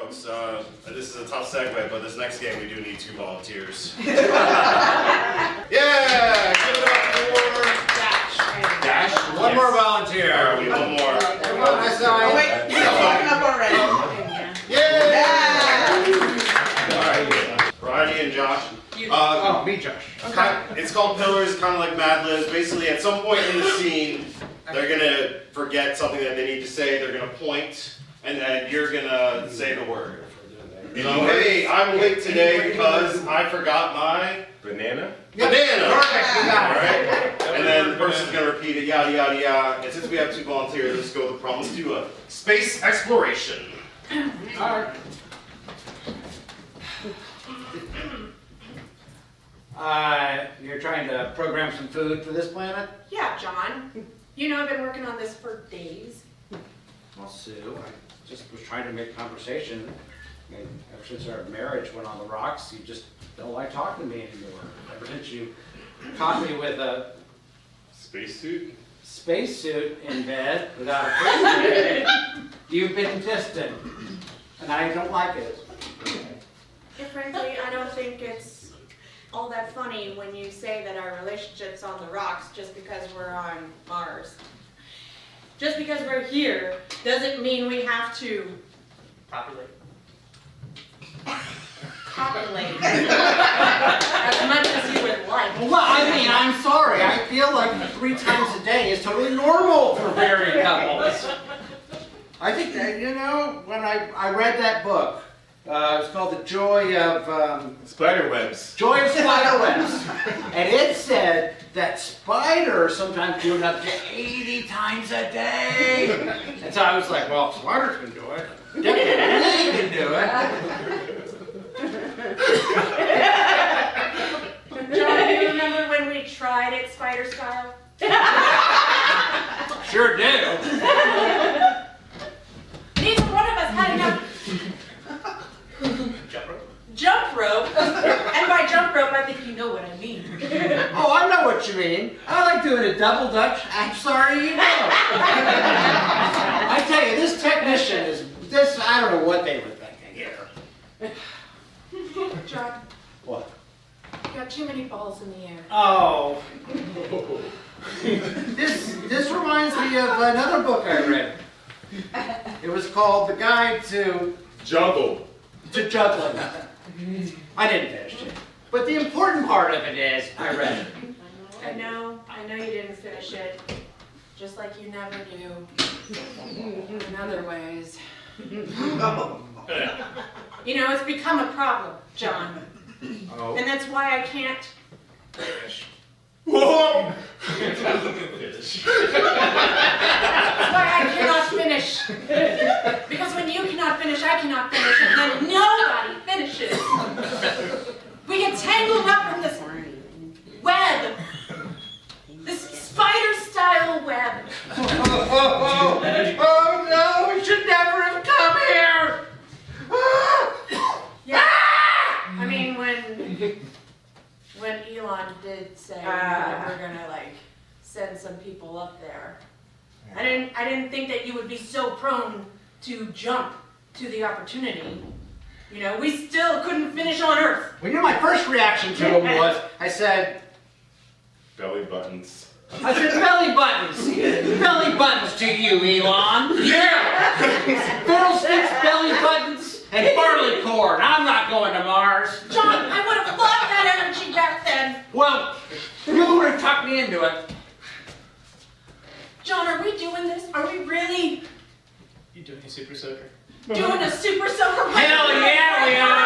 folks. This is a tough segue, but this next game we do need 2 volunteers. Yeah! Give it up for Dash. One more volunteer. All right, we need one more. Everyone, I saw Oh it. wait, he's spoken up already. Yeah! All right, Bridie and Josh. Oh, me, Josh. It's called Pillars, kind of like Mad Libs. Basically, at some point in the scene, they're gonna forget something that they need to say. They're gonna point, and then you're gonna say the word. You know, hey, I'm late today because I forgot my Banana? banana. Perfect, you got it. Alright? And then the person's gonna repeat it, yada yada yada. And since we have 2 volunteers, let's go with the prompt. Let's do a space exploration. Alright. You're trying to program some food for this planet? Yeah, John. You know I've been working on this for days. Well, Sue, I just was trying to make conversation. And ever since our marriage went on the rocks, you just don't like talking to me anymore. Ever since you caught me with a Spacesuit? spacesuit in bed without a person in it, you've been distant. And I don't like it. Yeah, frankly, I don't think it's all that funny when you say that our relationship's on the rocks just because we're on Mars. Just because we're here doesn't mean we have to Populate. copulate as much as you would like. Well, I mean, I'm sorry. I feel like 3 times a day is totally normal for married couples. I think that, you know, when I read that book, it's called The Joy of Spiderwebs. Joy of Spiderwebs, and it said that spiders sometimes do it up to 80 times a day. And so I was like, well, spiders can do it. Definitely can do it. John, do you remember when we tried it spider style? Sure do. Neither one of us had enough jump rope. And by jump rope, I think you know what I mean. Oh, I know what you mean. I like doing a double dutch. I'm sorry, you know. I tell you, this technician is this. I don't know what they were thinking here. John, What? you got too many balls in the air. Oh. This reminds me of another book I read. It was called The Guide to Jungle. Juggling. I didn't finish it. But the important part of it is I read it. I know you didn't finish it. Just like you never do. In other ways. You know, it's become a problem, John. Oh. And that's why I can't. Whoa! That's why I cannot finish. Because when you cannot finish, I cannot finish, and then nobody finishes. We get tangled up in this web. This spider-style web. Oh no, we should never have come here! Yeah. I mean, when Elon did say that we're gonna like send some people up there, I didn't think that you would be so prone to jump to the opportunity. You know, we still couldn't finish on Earth. Well, you know, my first reaction to him was, I said Belly buttons. belly buttons. Belly buttons to you, Elon. Yeah! Fiddlesticks, belly buttons, and barley corn. I'm not going to Mars. John, I would have loved that energy back then. Well, you would have talked me into it. John, are we doing this? Are we really You doing a super soaker? doing a super soaker? Hell yeah, we are!